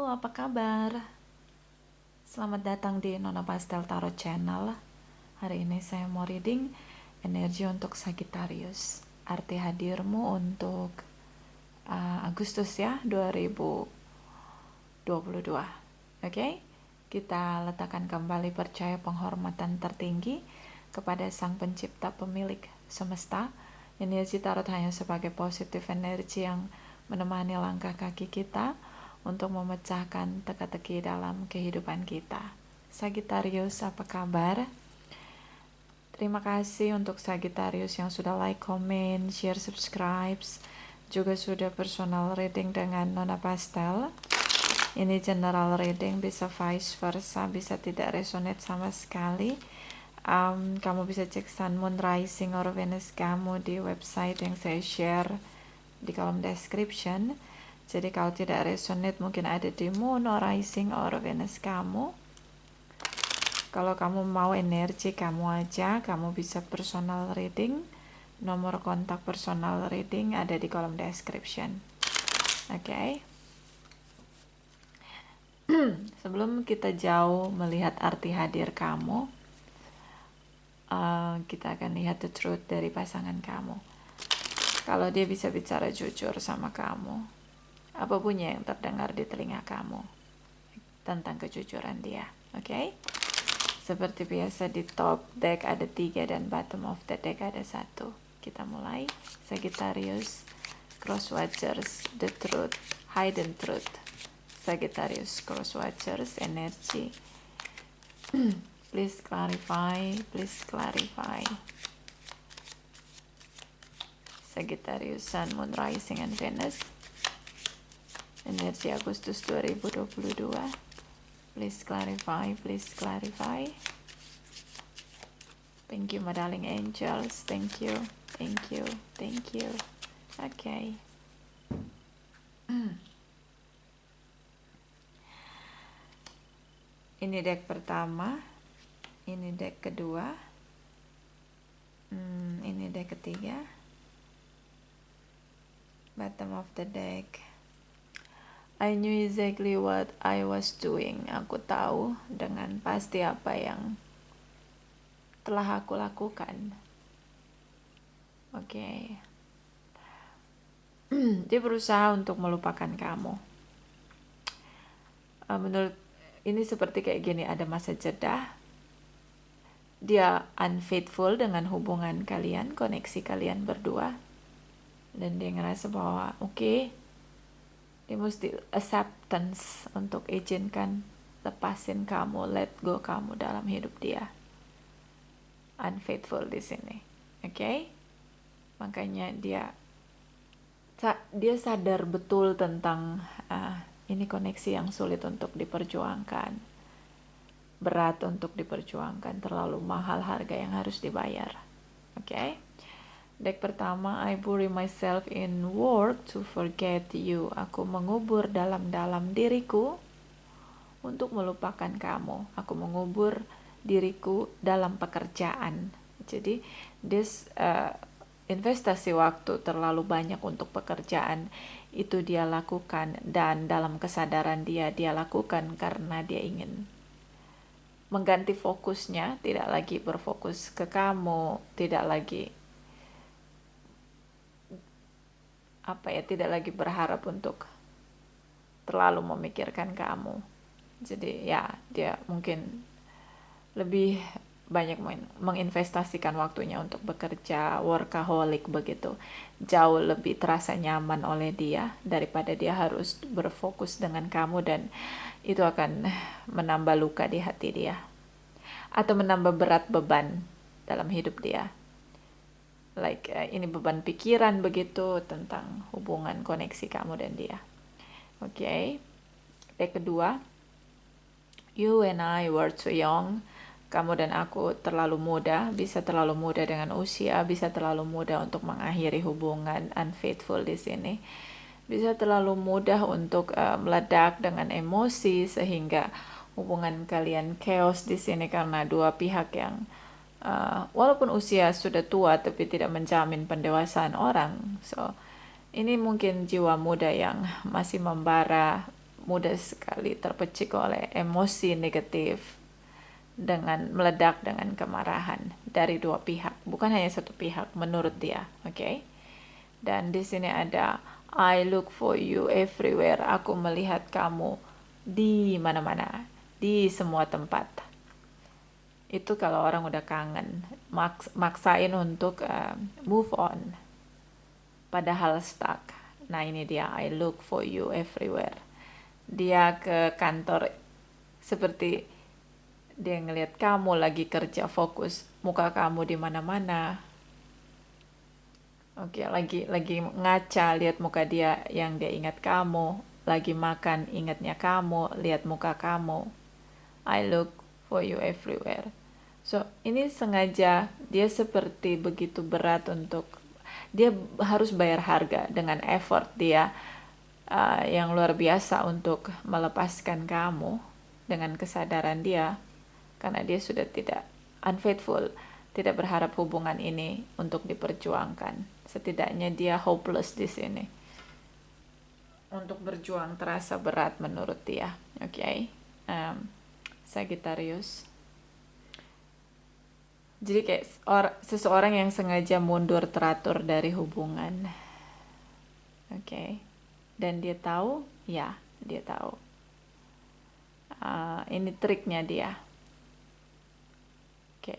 apa kabar? Selamat datang di Nona Pastel Tarot Channel. Hari ini saya mau reading energi untuk Sagittarius. Arti hadirmu untuk Agustus ya, 2022. Oke? Kita letakkan kembali percaya penghormatan tertinggi kepada Sang Pencipta Pemilik semesta. Energi tarot hanya sebagai positif energi yang menemani langkah kaki kita untuk memecahkan teka-teki dalam kehidupan kita. Sagittarius, apa kabar? Terima kasih untuk Sagittarius yang sudah like, comment, share, subscribe, juga sudah personal reading dengan Nona Pastel. Ini general reading, bisa vice versa, bisa tidak resonate sama sekali. Kamu bisa cek Sun, Moon, Rising, or Venus kamu di website yang saya share di kolom description. Jadi kalau tidak resonate mungkin ada di Moon, or Rising, or Venus kamu. Kalau kamu mau energi kamu aja, kamu bisa personal reading. Nomor kontak personal reading ada di kolom description. Oke. Sebelum kita jauh melihat arti hadir kamu, kita akan lihat the truth dari pasangan kamu. Kalau dia bisa bicara jujur sama kamu, apa bunyi yang terdengar di telinga kamu tentang kejujuran dia. Oke? Seperti biasa di top deck ada 3 dan bottom of the deck ada 1. Kita mulai. Sagittarius, Cross Watchers, The Truth, Hidden Truth. Sagittarius, Cross Watchers, energy. Please clarify, please clarify. Sagittarius, Sun, Moon, Rising, and Venus. Energi Agustus 2022. Please clarify, please clarify. Thank you, my darling angels. Thank you, thank you, thank you. Okay. Ini deck pertama, ini deck kedua, ini deck ketiga, bottom of the deck. I knew exactly what I was doing. Aku tahu dengan pasti apa yang telah aku lakukan. Oke. Dia berusaha untuk melupakan kamu. Menurut ini seperti kayak gini, ada masa jeda. Dia unfaithful dengan hubungan kalian, koneksi kalian berdua. Dan dia ngerasa bahwa oke, dia mesti acceptance untuk izinkan lepasin kamu, let go kamu dalam hidup dia. Unfaithful di sini, oke? Makanya dia sadar betul tentang ini koneksi yang sulit untuk diperjuangkan, berat untuk diperjuangkan, terlalu mahal harga yang harus dibayar, oke? Deck pertama, I bury myself in work to forget you. Aku mengubur dalam-dalam diriku untuk melupakan kamu. Aku mengubur diriku dalam pekerjaan. Jadi, investasi waktu terlalu banyak untuk pekerjaan itu dia lakukan, dan dalam kesadaran dia lakukan karena dia ingin mengganti fokusnya, tidak lagi berfokus ke kamu, tidak lagi tidak lagi berharap untuk terlalu memikirkan kamu. Jadi ya, dia mungkin lebih banyak menginvestasikan waktunya untuk bekerja, workaholic begitu. Jauh lebih terasa nyaman oleh dia daripada dia harus berfokus dengan kamu, dan itu akan menambah luka di hati dia atau menambah berat beban dalam hidup dia. Ini beban pikiran begitu tentang hubungan koneksi kamu dan dia. Oke. Deck kedua, you and I were too young. Kamu dan aku terlalu muda, bisa terlalu muda dengan usia, bisa terlalu muda untuk mengakhiri hubungan, unfaithful di sini. Bisa terlalu mudah untuk meledak dengan emosi sehingga hubungan kalian chaos di sini karena dua pihak yang walaupun usia sudah tua tapi tidak menjamin pendewasaan orang. So, ini mungkin jiwa muda yang masih membara, mudah sekali terpecik oleh emosi negatif dengan meledak dengan kemarahan dari dua pihak, bukan hanya satu pihak menurut dia, oke? Dan di sini ada I look for you everywhere. Aku melihat kamu di mana-mana, di semua tempat. Itu kalau orang udah kangen, maksain untuk move on, padahal stuck. Nah ini dia, I look for you everywhere. Dia ke kantor seperti dia ngelihat kamu lagi kerja fokus, muka kamu di mana-mana. Oke, lagi ngaca, lihat muka dia yang dia ingat kamu, lagi makan ingatnya kamu, lihat muka kamu. I look for you everywhere. So, ini sengaja dia seperti begitu berat untuk dia harus bayar harga dengan effort dia yang luar biasa untuk melepaskan kamu dengan kesadaran dia, karena dia sudah tidak unfaithful, tidak berharap hubungan ini untuk diperjuangkan. Setidaknya dia hopeless di sini. Untuk berjuang terasa berat menurut dia. Oke. Sagittarius. Jadi kayak seseorang yang sengaja mundur teratur dari hubungan. Oke. Dan dia tahu, ya, dia tahu. Ini triknya dia. Oke.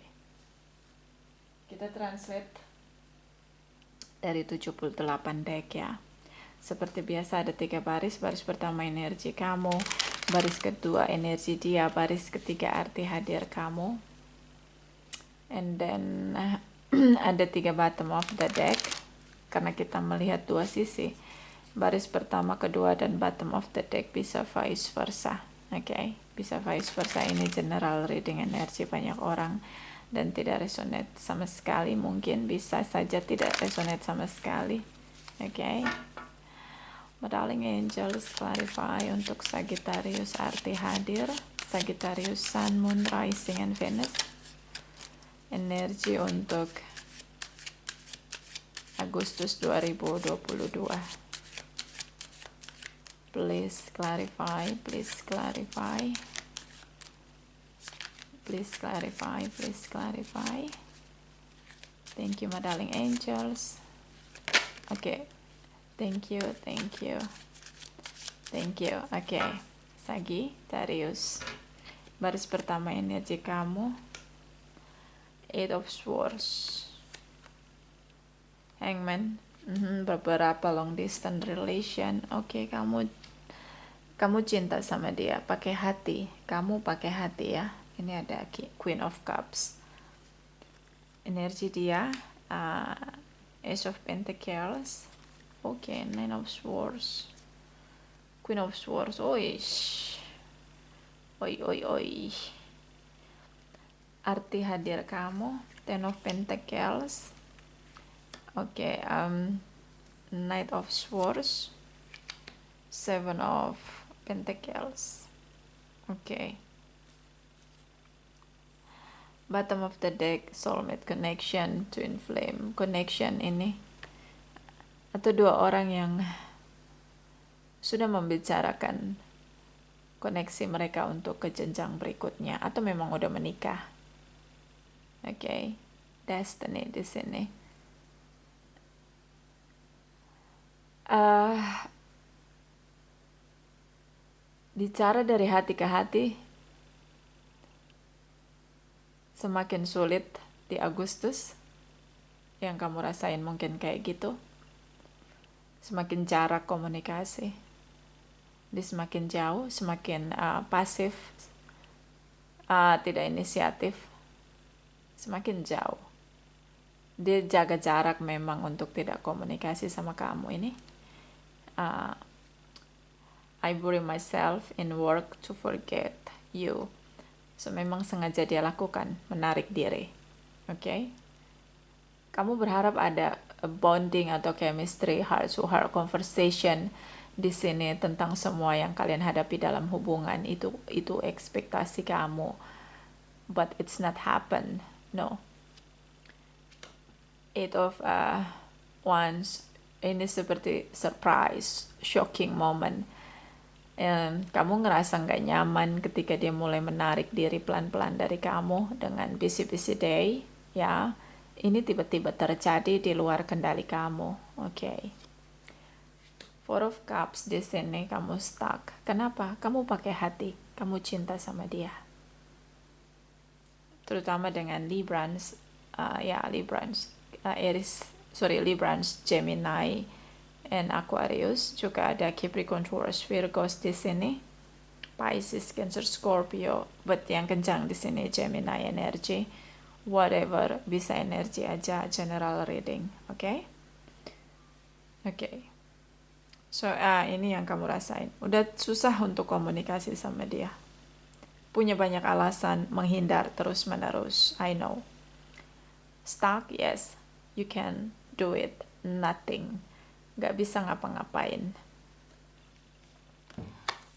Kita translate dari 78 deck ya. Seperti biasa ada 3 baris. Baris pertama energi kamu, baris kedua energi dia, baris ketiga arti hadir kamu. And then ada 3 bottom of the deck karena kita melihat 2 sisi. Baris pertama, kedua, dan bottom of the deck bisa vice versa. Oke, bisa vice versa. Ini general reading energi banyak orang dan tidak resonate sama sekali, mungkin bisa saja tidak resonate sama sekali. Oke. My darling angels, clarify untuk Sagittarius arti hadir, Sagittarius Sun, Moon, Rising, and Venus. Energi untuk Agustus 2022. Please clarify, please clarify. Please clarify, please clarify. Thank you, my darling angels. Okay. Thank you, thank you. Thank you. Okay. Sagittarius. Baris pertama energi kamu. 8 of Swords. Hangman. Beberapa long distance relation. Oke, kamu cinta sama dia, pakai hati. Kamu pakai hati ya. Ini ada Queen of Cups. Energi dia Ace of Pentacles. Oke, Nine of Swords. Queen of Swords. Oi. Arti hadir kamu. Ten of Pentacles. Oke, Knight of Swords. Seven of Pentacles. Oke. Bottom of the deck, soulmate connection, twin flame connection ini. Atau 2 orang yang sudah membicarakan koneksi mereka untuk ke jenjang berikutnya. Atau memang udah menikah. Oke. Destiny di sini. Bicara dari hati ke hati, semakin sulit di Agustus. Yang kamu rasain mungkin kayak gitu. Semakin jarak komunikasi. Dia semakin jauh, semakin pasif, tidak inisiatif. Semakin jauh. Dia jaga jarak memang untuk tidak komunikasi sama kamu ini. I bury myself in work to forget you. So memang sengaja dia lakukan, menarik diri. Oke? Kamu berharap ada bonding atau chemistry, heart to heart conversation di sini tentang semua yang kalian hadapi dalam hubungan. Itu ekspektasi kamu. But it's not happen. No. 8 of Wands. Ini seperti surprise, shocking moment. kamu ngerasa nggak nyaman ketika dia mulai menarik diri pelan-pelan dari kamu dengan busy-busy day, ya. Ini tiba-tiba terjadi di luar kendali kamu, oke. Four of Cups di sini kamu stuck. Kenapa? Kamu pakai hati, kamu cinta sama dia. Terutama dengan Librans, Librans, Gemini, and Aquarius. Juga ada Capricorn, Taurus, Virgos di sini. Pisces, Cancer, Scorpio, but yang kencang di sini Gemini energy. Whatever, bisa energi aja, general reading, oke? Oke. So, ini yang kamu rasain. Udah susah untuk komunikasi sama dia. Punya banyak alasan menghindar terus-menerus, I know. Stuck, yes, you can do it, nothing. Gak bisa ngapa-ngapain.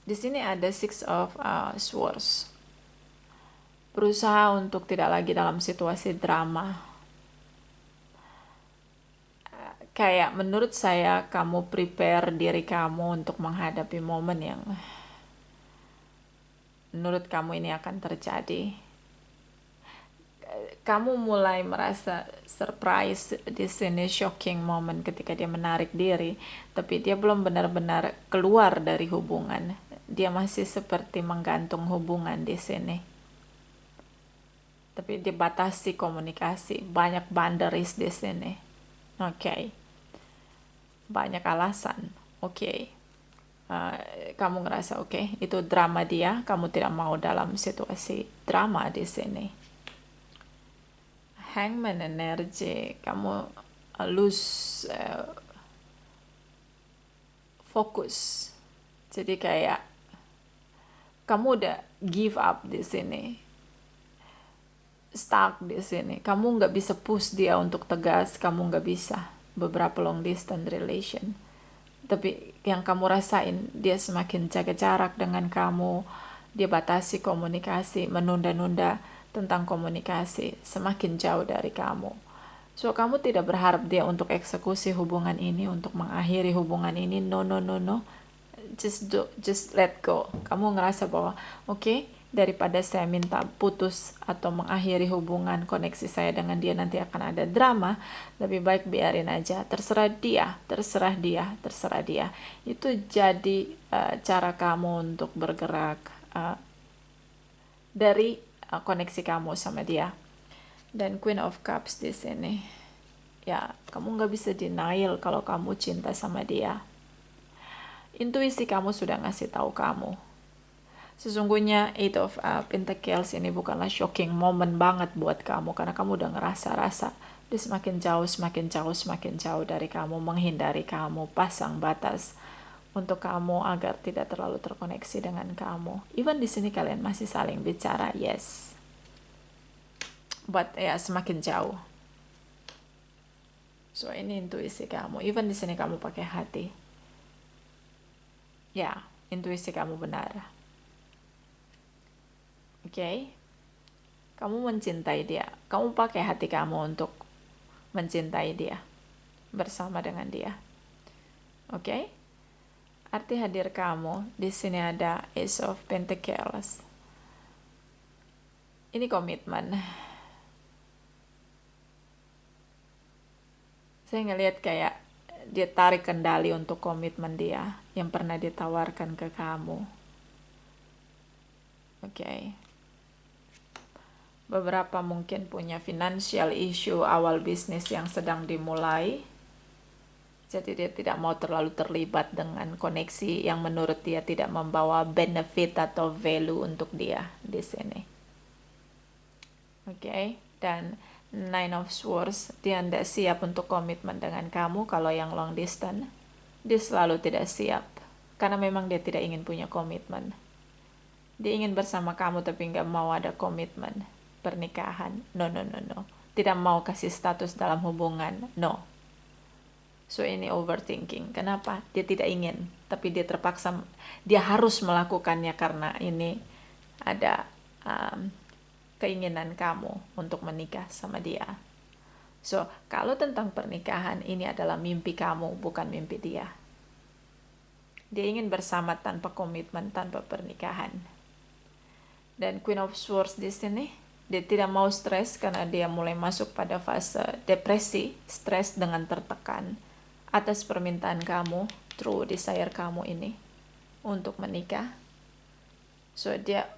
Di sini ada Six of Swords. Berusaha untuk tidak lagi dalam situasi drama. Kayak menurut saya kamu prepare diri kamu untuk menghadapi momen yang menurut kamu ini akan terjadi. Kamu mulai merasa surprise di sini, shocking moment ketika dia menarik diri, tapi dia belum benar-benar keluar dari hubungan. Dia masih seperti menggantung hubungan di sini. Tapi dibatasi komunikasi, banyak boundaries di sini. Oke. Banyak alasan. Oke. Kamu ngerasa oke, itu drama dia, kamu tidak mau dalam situasi drama di sini. Hangman energy, kamu lose fokus. Jadi kayak kamu udah give up di sini, stuck di sini. Kamu nggak bisa push dia untuk tegas, kamu nggak bisa. Beberapa long distance relation. Tapi yang kamu rasain, dia semakin jaga jarak dengan kamu, dia batasi komunikasi, menunda-nunda tentang komunikasi, semakin jauh dari kamu. So, kamu tidak berharap dia untuk eksekusi hubungan ini, untuk mengakhiri hubungan ini. No. Just let go. Kamu ngerasa bahwa, oke, daripada saya minta putus atau mengakhiri hubungan koneksi saya dengan dia nanti akan ada drama, lebih baik biarin aja, terserah dia. Itu jadi cara kamu untuk bergerak dari koneksi kamu sama dia. Dan Queen of Cups di sini, ya kamu nggak bisa denial kalau kamu cinta sama dia. Intuisi kamu sudah ngasih tahu kamu. Sesungguhnya Eight of Pentacles ini bukanlah shocking moment banget buat kamu, karena kamu udah ngerasa-rasa dia semakin jauh dari kamu, menghindari kamu, pasang batas untuk kamu agar tidak terlalu terkoneksi dengan kamu. Even di sini kalian masih saling bicara, yes. But ya semakin jauh. So ini intuisi kamu. Even di sini kamu pakai hati. Ya, intuisi kamu benar. Oke, kamu mencintai dia. Kamu pakai hati kamu untuk mencintai dia, bersama dengan dia. Oke, arti hadir kamu di sini ada Ace of Pentacles. Ini komitmen. Saya ngelihat kayak dia tarik kendali untuk komitmen dia yang pernah ditawarkan ke kamu. Oke. Beberapa mungkin punya financial issue awal bisnis yang sedang dimulai. Jadi dia tidak mau terlalu terlibat dengan koneksi yang menurut dia tidak membawa benefit atau value untuk dia di sini. Oke, dan Nine of Swords, dia tidak siap untuk komitmen dengan kamu kalau yang long distance. Dia selalu tidak siap, karena memang dia tidak ingin punya komitmen. Dia ingin bersama kamu tapi nggak mau ada komitmen, pernikahan. No. Tidak mau kasih status dalam hubungan, no. So ini overthinking. Kenapa? Dia tidak ingin, tapi dia terpaksa, dia harus melakukannya karena ini ada keinginan kamu untuk menikah sama dia. So, kalau tentang pernikahan, ini adalah mimpi kamu, bukan mimpi dia. Dia ingin bersama tanpa komitmen, tanpa pernikahan. Dan Queen of Swords di sini, dia tidak mau stres karena dia mulai masuk pada fase depresi, stres dengan tertekan atas permintaan kamu, true desire kamu ini untuk menikah. So dia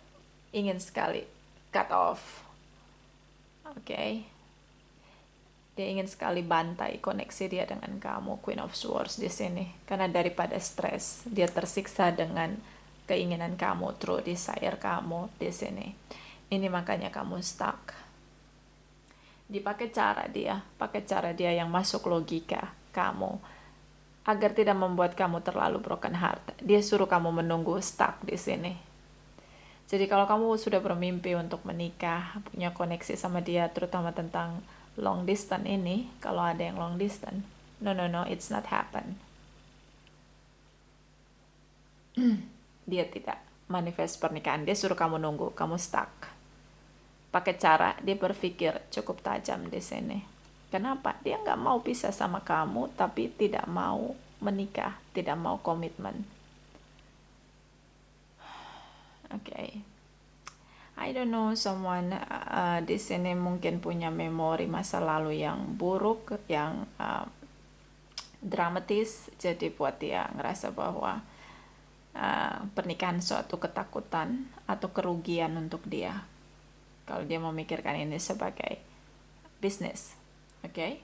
ingin sekali cut off. Oke. Dia ingin sekali bantai koneksi dia dengan kamu, Queen of Swords di sini. Karena daripada stres, dia tersiksa dengan keinginan kamu, true desire kamu di sini. Ini makanya kamu stuck. Pakai cara dia yang masuk logika kamu, agar tidak membuat kamu terlalu broken heart. Dia suruh kamu menunggu stuck di sini. Jadi kalau kamu sudah bermimpi untuk menikah, punya koneksi sama dia, terutama tentang long distance ini, kalau ada yang long distance, no, it's not happen. Dia tidak manifest pernikahan, dia suruh kamu nunggu, kamu stuck. Pakai cara dia berpikir cukup tajam di sini. Kenapa? Dia nggak mau pisah sama kamu, tapi tidak mau menikah, tidak mau komitmen. Okay. I don't know, someone di sini mungkin punya memori masa lalu yang buruk, yang dramatis, jadi buat dia ngerasa bahwa pernikahan suatu ketakutan atau kerugian untuk dia. Kalau dia memikirkan ini sebagai bisnis, okay?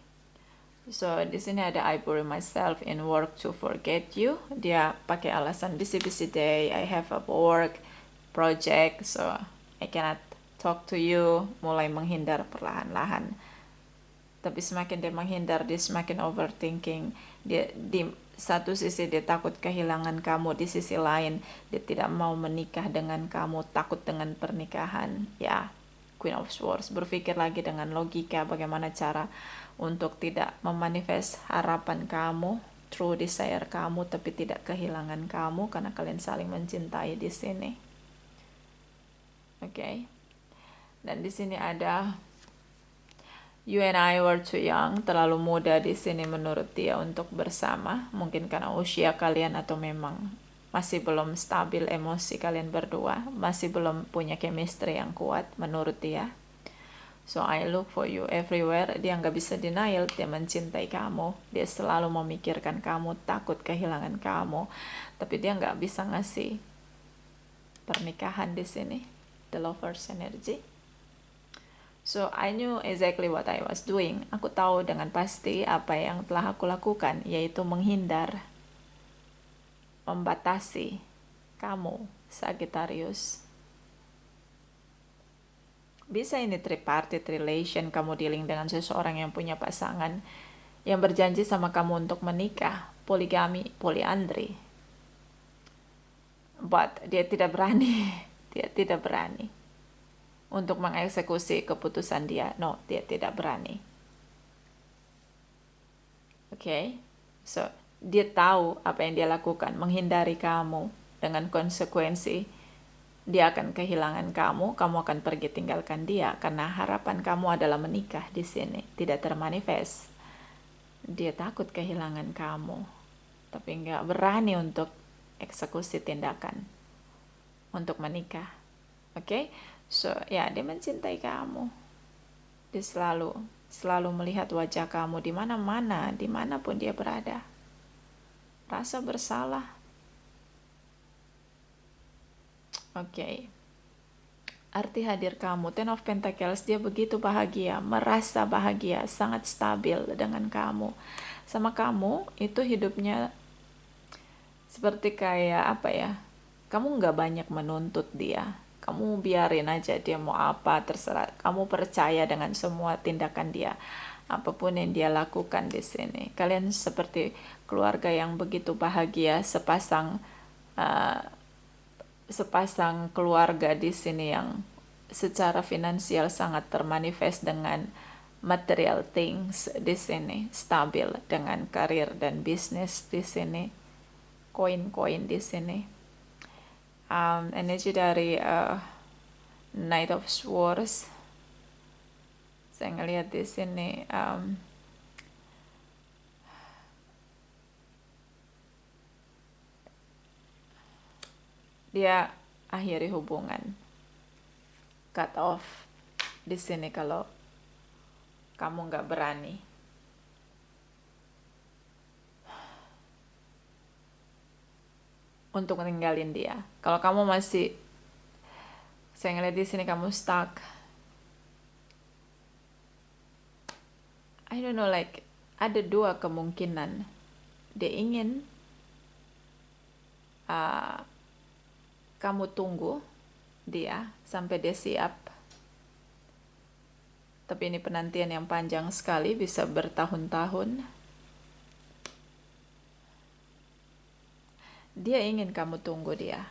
So di sini ada I bury myself in work to forget you. Dia pakai alasan busy day, I have a work project, so I cannot talk to you, mulai menghindar perlahan-lahan. Tapi semakin dia menghindar, dia semakin overthinking. Dia di satu sisi dia takut kehilangan kamu, di sisi lain dia tidak mau menikah dengan kamu, takut dengan pernikahan. Ya, Queen of Swords berpikir lagi dengan logika bagaimana cara untuk tidak memanifest harapan kamu, true desire kamu, tapi tidak kehilangan kamu karena kalian saling mencintai di sini. Okay. Dan di sini ada you and I were too young, terlalu muda di sini menurut dia untuk bersama. Mungkin karena usia kalian atau memang masih belum stabil emosi kalian berdua, masih belum punya chemistry yang kuat menurut dia. So I look for you everywhere. Dia nggak bisa denial, dia mencintai kamu, dia selalu memikirkan kamu, takut kehilangan kamu, tapi dia nggak bisa ngasih pernikahan di sini. The Lover's energy. So I knew exactly what I was doing. Aku tahu dengan pasti apa yang telah aku lakukan, yaitu menghindar, membatasi kamu, Sagittarius. Bisa ini tripartite relation, kamu dealing dengan seseorang yang punya pasangan, yang berjanji sama kamu untuk menikah, poligami, poliandri. But dia tidak berani. Dia tidak berani untuk mengeksekusi keputusan dia. No, dia tidak berani. Okay? So, dia tahu apa yang dia lakukan, menghindari kamu dengan konsekuensi. Dia akan kehilangan kamu akan pergi tinggalkan dia karena harapan kamu adalah menikah di sini, tidak termanifest. Dia takut kehilangan kamu, tapi nggak berani untuk eksekusi tindakan untuk menikah. Okay? So, ya, dia mencintai kamu. Dia selalu melihat wajah kamu di mana-mana, dimanapun dia berada. Rasa bersalah. Okay. Arti hadir kamu, Ten of Pentacles, dia begitu bahagia, merasa bahagia, sangat stabil dengan kamu. Sama kamu, itu hidupnya seperti kayak apa ya, kamu nggak banyak menuntut dia, kamu biarin aja dia mau apa, terserah. Kamu percaya dengan semua tindakan dia, apapun yang dia lakukan di sini. Kalian seperti keluarga yang begitu bahagia, sepasang keluarga di sini yang secara finansial sangat termanifest dengan material things di sini, stabil dengan karir dan bisnis di sini, koin-koin di sini. Energi dari Knight of Swords, saya ngelihat di sini dia akhiri hubungan, cut off di sini kalau kamu nggak berani. Untuk ninggalin dia. Kalau kamu masih, saya ngeliat di sini kamu stuck. I don't know, like ada dua kemungkinan. Dia ingin kamu tunggu dia sampai dia siap. Tapi ini penantian yang panjang sekali, bisa bertahun-tahun. Dia ingin kamu tunggu dia.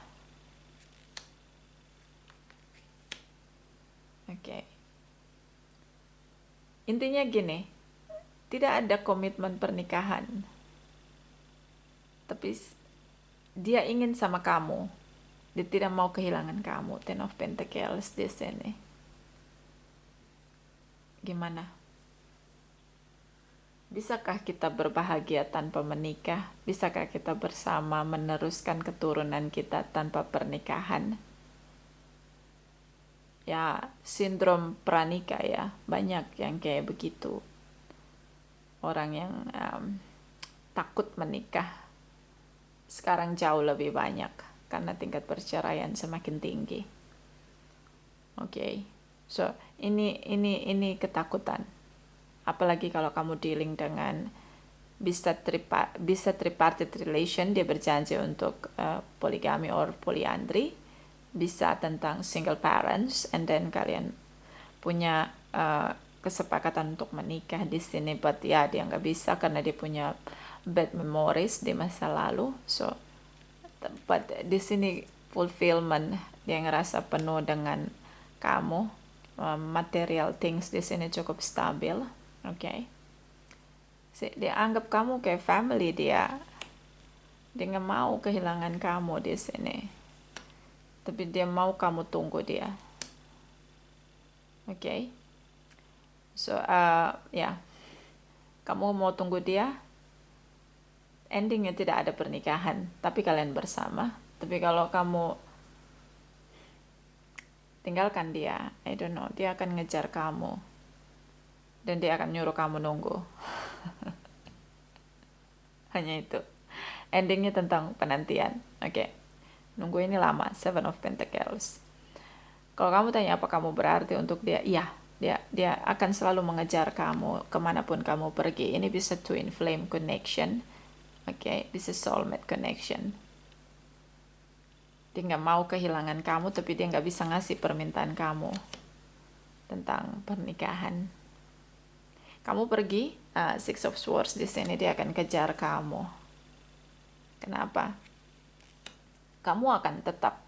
Oke. Intinya gini, tidak ada komitmen pernikahan. Tapi dia ingin sama kamu. Dia tidak mau kehilangan kamu. Ten of Pentacles di sini. Gimana? Bisakah kita berbahagia tanpa menikah? Bisakah kita bersama meneruskan keturunan kita tanpa pernikahan? Ya, sindrom pranikah ya. Banyak yang kayak begitu. Orang yang takut menikah sekarang jauh lebih banyak karena tingkat perceraian semakin tinggi. Oke. So, ini ketakutan. Apalagi kalau kamu dealing dengan bisa tripartite relation, dia berjanji untuk poligami or polyandry, bisa tentang single parents, and then kalian punya kesepakatan untuk menikah di sini, but ya dia nggak bisa karena dia punya bad memories di masa lalu. So, but di sini fulfillment, dia ngerasa penuh dengan kamu. Material things di sini cukup stabil. Oke. Dia anggap kamu kayak family dia. Dia nggak mau kehilangan kamu di sini. Tapi dia mau kamu tunggu dia. Oke. So, ya. Kamu mau tunggu dia. Endingnya tidak ada pernikahan. Tapi kalian bersama. Tapi kalau kamu tinggalkan dia, I don't know, dia akan ngejar kamu. Dan dia akan nyuruh kamu nunggu. Hanya itu. Endingnya tentang penantian. Oke. Nunggu ini lama. Seven of Pentacles. Kalau kamu tanya apa kamu berarti untuk dia, iya. Dia akan selalu mengejar kamu kemanapun kamu pergi. Ini bisa twin flame connection. Oke. Bisa soulmate connection. Dia nggak mau kehilangan kamu, tapi dia nggak bisa ngasih permintaan kamu tentang pernikahan. Kamu pergi, Six of Swords di sini, dia akan kejar kamu. Kenapa? Kamu akan tetap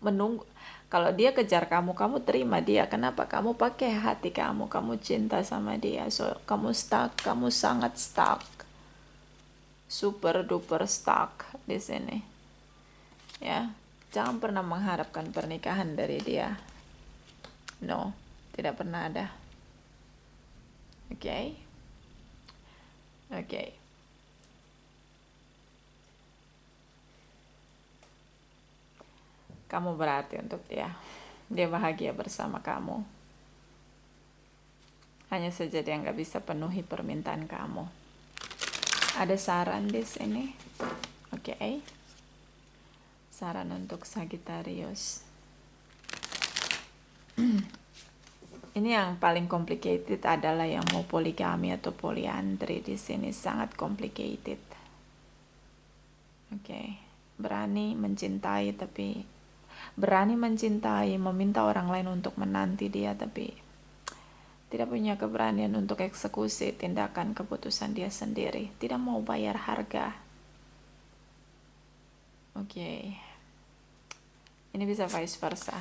menunggu. Kalau dia kejar kamu, kamu terima dia. Kenapa? Kamu pakai hati kamu cinta sama dia. So, kamu stuck, kamu sangat stuck. Super duper stuck di sini. Ya, jangan pernah mengharapkan pernikahan dari dia. No, tidak pernah ada. Oke. Oke. Kamu berarti untuk dia. Dia bahagia bersama kamu. Hanya saja dia nggak bisa penuhi permintaan kamu. Ada saran di sini. Oke. Saran untuk Sagittarius. Ini yang paling complicated adalah yang mau poligami atau polyandry di sini, sangat complicated. Oke. Berani mencintai, tapi berani mencintai, meminta orang lain untuk menanti dia, tapi tidak punya keberanian untuk eksekusi tindakan keputusan dia sendiri. Tidak mau bayar harga. Oke. Ini bisa vice versa.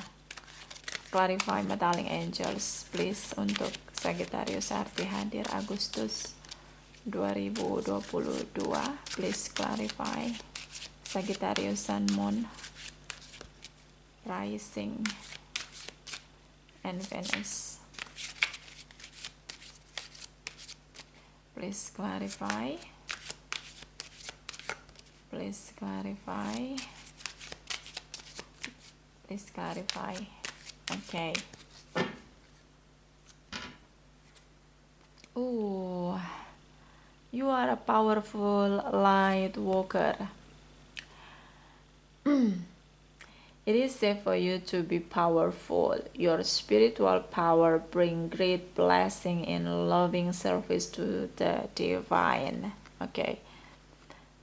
Clarify Metallic Angels, please, untuk Sagittarius Arti hadir Agustus 2022. Please clarify. Sagittarius Sun, Moon, Rising, and Venus. Please clarify. Please clarify. Please clarify. Okay. Ooh, you are a powerful light walker. It is safe for you to be powerful. Your spiritual power bring great blessing in loving service to the divine. Okay.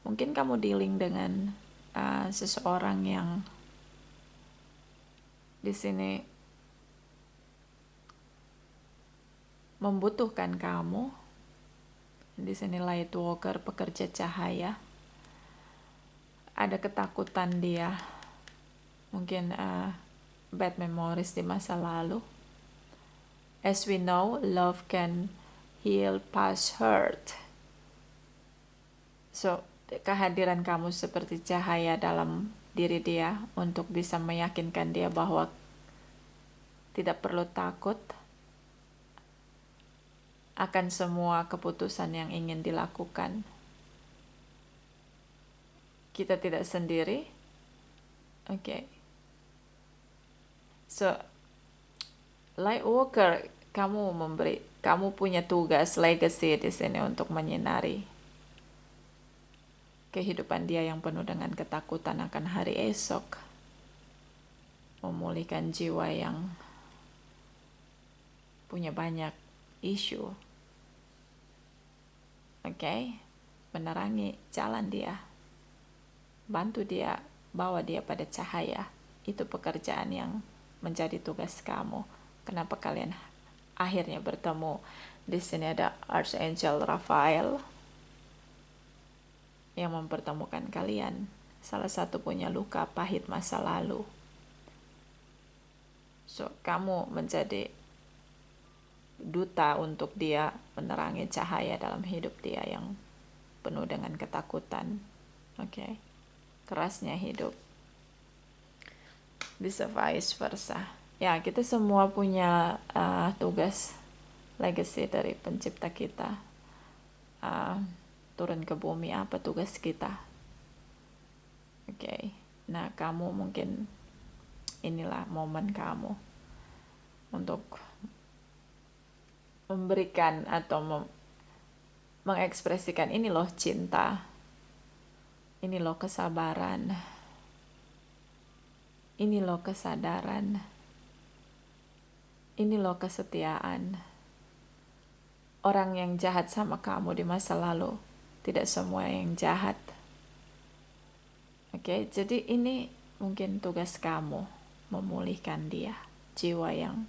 Mungkin kamu dealing dengan seseorang yang di sini membutuhkan kamu. Di sini light worker, pekerja cahaya. Ada ketakutan dia. Mungkin bad memories di masa lalu. As we know, love can heal past hurt. So, kehadiran kamu seperti cahaya dalam diri dia untuk bisa meyakinkan dia bahwa tidak perlu takut akan semua keputusan yang ingin dilakukan. Kita tidak sendiri. Okay. So, light worker, kamu punya tugas legacy di sini untuk menyinari kehidupan dia yang penuh dengan ketakutan akan hari esok. Memulihkan jiwa yang punya banyak isu. Okay? Menerangi jalan dia. Bantu dia, bawa dia pada cahaya. Itu pekerjaan yang menjadi tugas kamu. Kenapa kalian akhirnya bertemu? Di sini ada Archangel Raphael yang mempertemukan kalian. Salah satu punya luka pahit masa lalu. So, kamu menjadi duta untuk dia, menerangi cahaya dalam hidup dia yang penuh dengan ketakutan. Okay? Kerasnya hidup. Bisa vice versa. Ya, kita semua punya tugas legacy dari pencipta kita. Turun ke bumi, apa tugas kita? Okay. Nah, kamu mungkin inilah momen kamu untuk memberikan atau mengekspresikan ini loh cinta, ini loh kesabaran, ini loh kesadaran, ini loh kesetiaan. Orang yang jahat sama kamu di masa lalu tidak semua yang jahat. Oke, jadi ini mungkin tugas kamu memulihkan dia, jiwa yang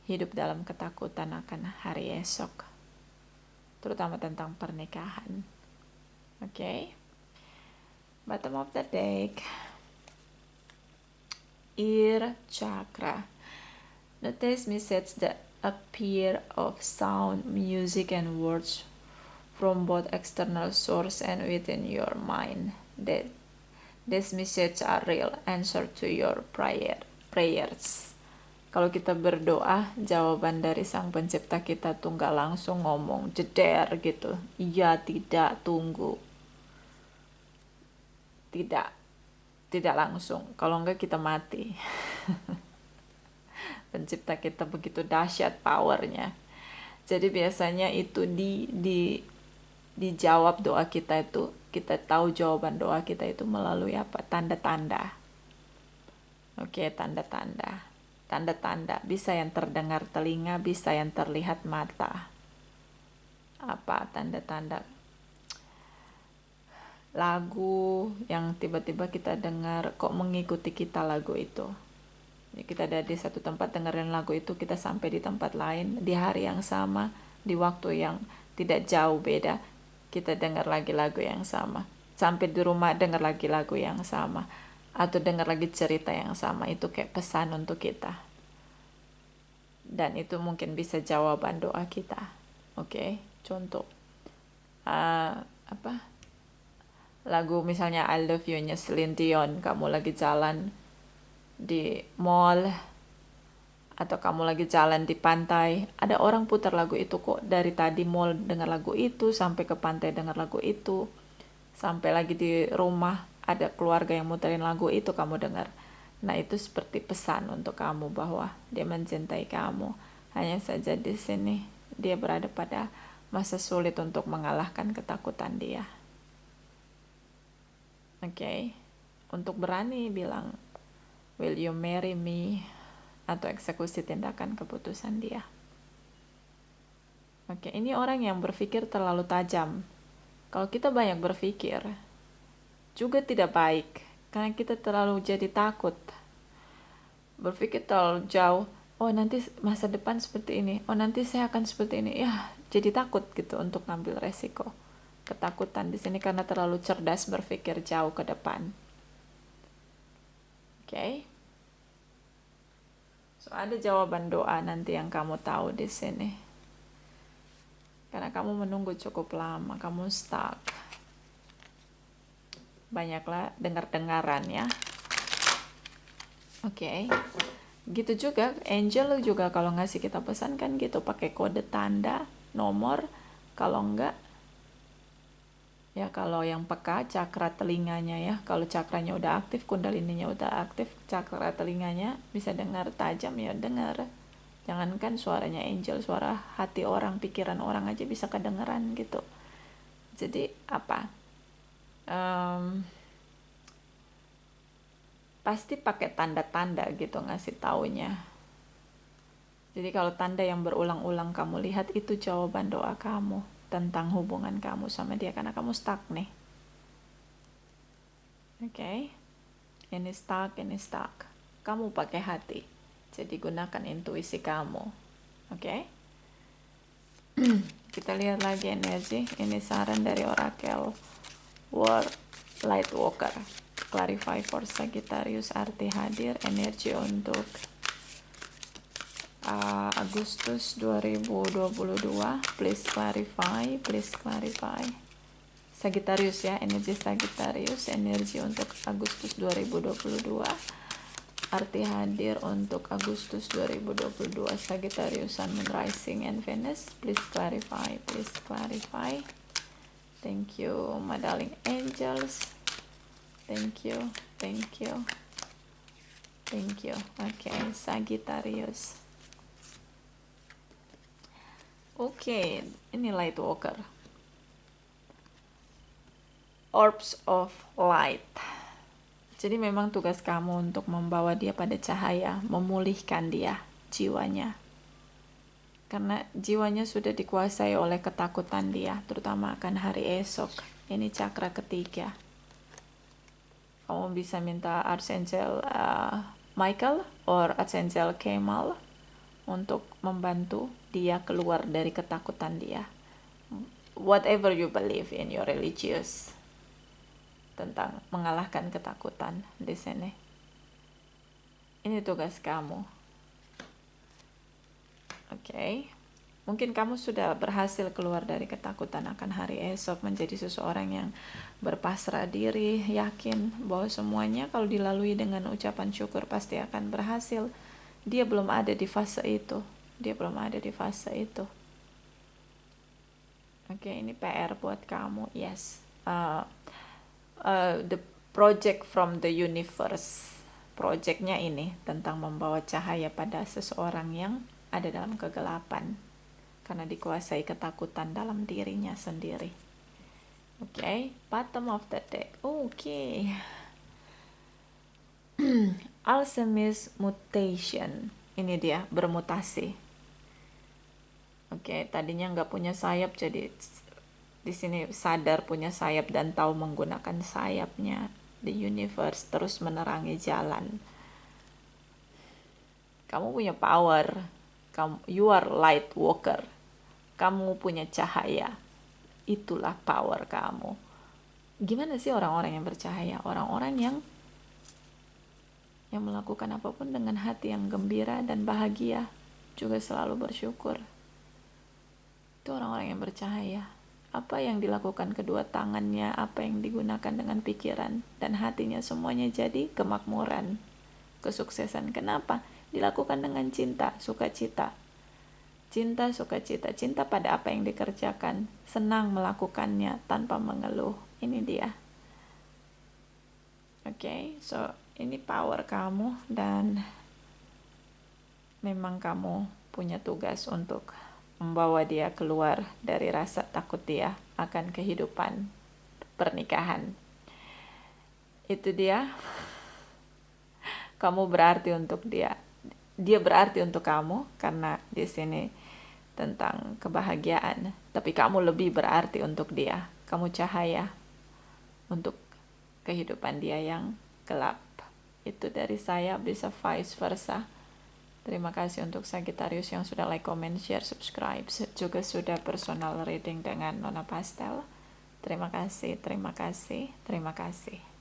hidup dalam ketakutan akan hari esok, terutama tentang pernikahan. Oke. Bottom of the deck, ear chakra. Notice message that appear of sound, music, and words from both external source and within your mind. That these messages are real answer to your prayers. Kalau kita berdoa, jawaban dari Sang Pencipta kita tuh nggak langsung ngomong jeder gitu. Iya, tidak, tunggu. Tidak langsung. Kalau enggak kita mati. Pencipta kita begitu dahsyat powernya. Jadi biasanya itu dijawab doa kita itu, kita tahu jawaban doa kita itu melalui apa? Tanda-tanda. Oke, tanda-tanda. Tanda-tanda, bisa yang terdengar telinga, bisa yang terlihat mata. Apa tanda-tanda? Lagu yang tiba-tiba kita dengar, kok mengikuti kita lagu itu. Ya, kita ada di satu tempat dengerin lagu itu, kita sampai di tempat lain, di hari yang sama, di waktu yang tidak jauh beda, kita dengar lagi lagu yang sama. Sampai di rumah dengar lagi lagu yang sama. Atau dengar lagi cerita yang sama, itu kayak pesan untuk kita. Dan itu mungkin bisa jawaban doa kita. Oke, contoh lagu misalnya I Love You-nya Celine Dion, kamu lagi jalan di mall atau kamu lagi jalan di pantai, ada orang putar lagu itu kok, dari tadi mall dengar lagu itu, sampai ke pantai dengar lagu itu, sampai lagi di rumah ada keluarga yang muterin lagu itu kamu dengar. Nah, itu seperti pesan untuk kamu bahwa dia mencintai kamu. Hanya saja di sini dia berada pada masa sulit untuk mengalahkan ketakutan dia. Oke. Untuk berani bilang, "Will you marry me?" atau eksekusi tindakan keputusan dia. Oke, ini orang yang berpikir terlalu tajam. Kalau kita banyak berpikir, juga tidak baik, karena kita terlalu jadi takut. Berpikir terlalu jauh, oh nanti masa depan seperti ini, oh nanti saya akan seperti ini. Ya, jadi takut gitu untuk ngambil resiko. Ketakutan di sini karena terlalu cerdas berpikir jauh ke depan. Oke. So, ada jawaban doa nanti yang kamu tahu di sini. Karena kamu menunggu cukup lama, kamu stuck. Banyaklah dengar-dengaran ya. Oke. Gitu juga angel juga kalau ngasih kita pesan kan gitu, pakai kode tanda, nomor. Kalau enggak, ya kalau yang peka cakra telinganya ya. Kalau cakranya udah aktif, kundalininya udah aktif, cakra telinganya bisa dengar tajam ya dengar. Jangankan suaranya angel, suara hati orang, pikiran orang aja bisa kedengeran gitu. Jadi apa? Pasti pakai tanda-tanda gitu ngasih taunya. Jadi kalau tanda yang berulang-ulang kamu lihat, itu jawaban doa kamu tentang hubungan kamu sama dia, karena kamu stuck nih. Oke. Ini stuck. Kamu pakai hati. Jadi gunakan intuisi kamu. Oke. Kita lihat lagi energi. Ini saran dari Oracle World Lightworker. Clarify for Sagittarius, arti hadir, energi untuk Agustus 2022. Please clarify. Sagittarius ya, energi Sagittarius, energi untuk Agustus 2022. Arti hadir untuk Agustus 2022, Sagittarius, Sun, Moon, Rising, and Venus. Please clarify. Thank you, my darling angels. Thank you. Okay, Sagittarius. Oke, ini Lightworker. Orbs of Light. Jadi memang tugas kamu untuk membawa dia pada cahaya, memulihkan dia, jiwanya. Karena jiwanya sudah dikuasai oleh ketakutan dia, terutama akan hari esok. Ini cakra ketiga. Kamu bisa minta Archangel Michael or Archangel Kemal untuk membantu dia keluar dari ketakutan dia. Whatever you believe in your religious, tentang mengalahkan ketakutan di sini. Ini tugas kamu. Oke. Mungkin kamu sudah berhasil keluar dari ketakutan akan hari esok, menjadi seseorang yang berpasrah diri, yakin bahwa semuanya kalau dilalui dengan ucapan syukur pasti akan berhasil. Dia belum ada di fase itu. Oke, ini PR buat kamu. Yes. The project from the universe. Projectnya ini tentang membawa cahaya pada seseorang yang ada dalam kegelapan karena dikuasai ketakutan dalam dirinya sendiri. Oke, bottom of the deck. Oke. Alchemist mutation. Ini dia, bermutasi. Oke, tadinya nggak punya sayap, jadi di sini sadar punya sayap dan tahu menggunakan sayapnya. The universe terus menerangi jalan. Kamu punya power. You are light worker. Kamu punya cahaya. Itulah power kamu. Gimana sih orang-orang yang bercahaya? Orang-orang yang melakukan apapun dengan hati yang gembira dan bahagia, juga selalu bersyukur. Itu orang-orang yang bercahaya. Apa yang dilakukan kedua tangannya, apa yang digunakan dengan pikiran dan hatinya, semuanya jadi kemakmuran, kesuksesan. Kenapa? Dilakukan dengan cinta, sukacita. Cinta pada apa yang dikerjakan, senang melakukannya tanpa mengeluh. Ini dia. Oke, so ini power kamu, dan memang kamu punya tugas untuk membawa dia keluar dari rasa takut dia akan kehidupan pernikahan. Itu dia. Kamu berarti untuk dia. Dia berarti untuk kamu karena di sini tentang kebahagiaan. Tapi kamu lebih berarti untuk dia. Kamu cahaya untuk kehidupan dia yang gelap. Itu dari saya, bisa vice versa. Terima kasih untuk Sagittarius yang sudah like, comment, share, subscribe. Juga sudah personal reading dengan Nona Pastel. Terima kasih, terima kasih, terima kasih.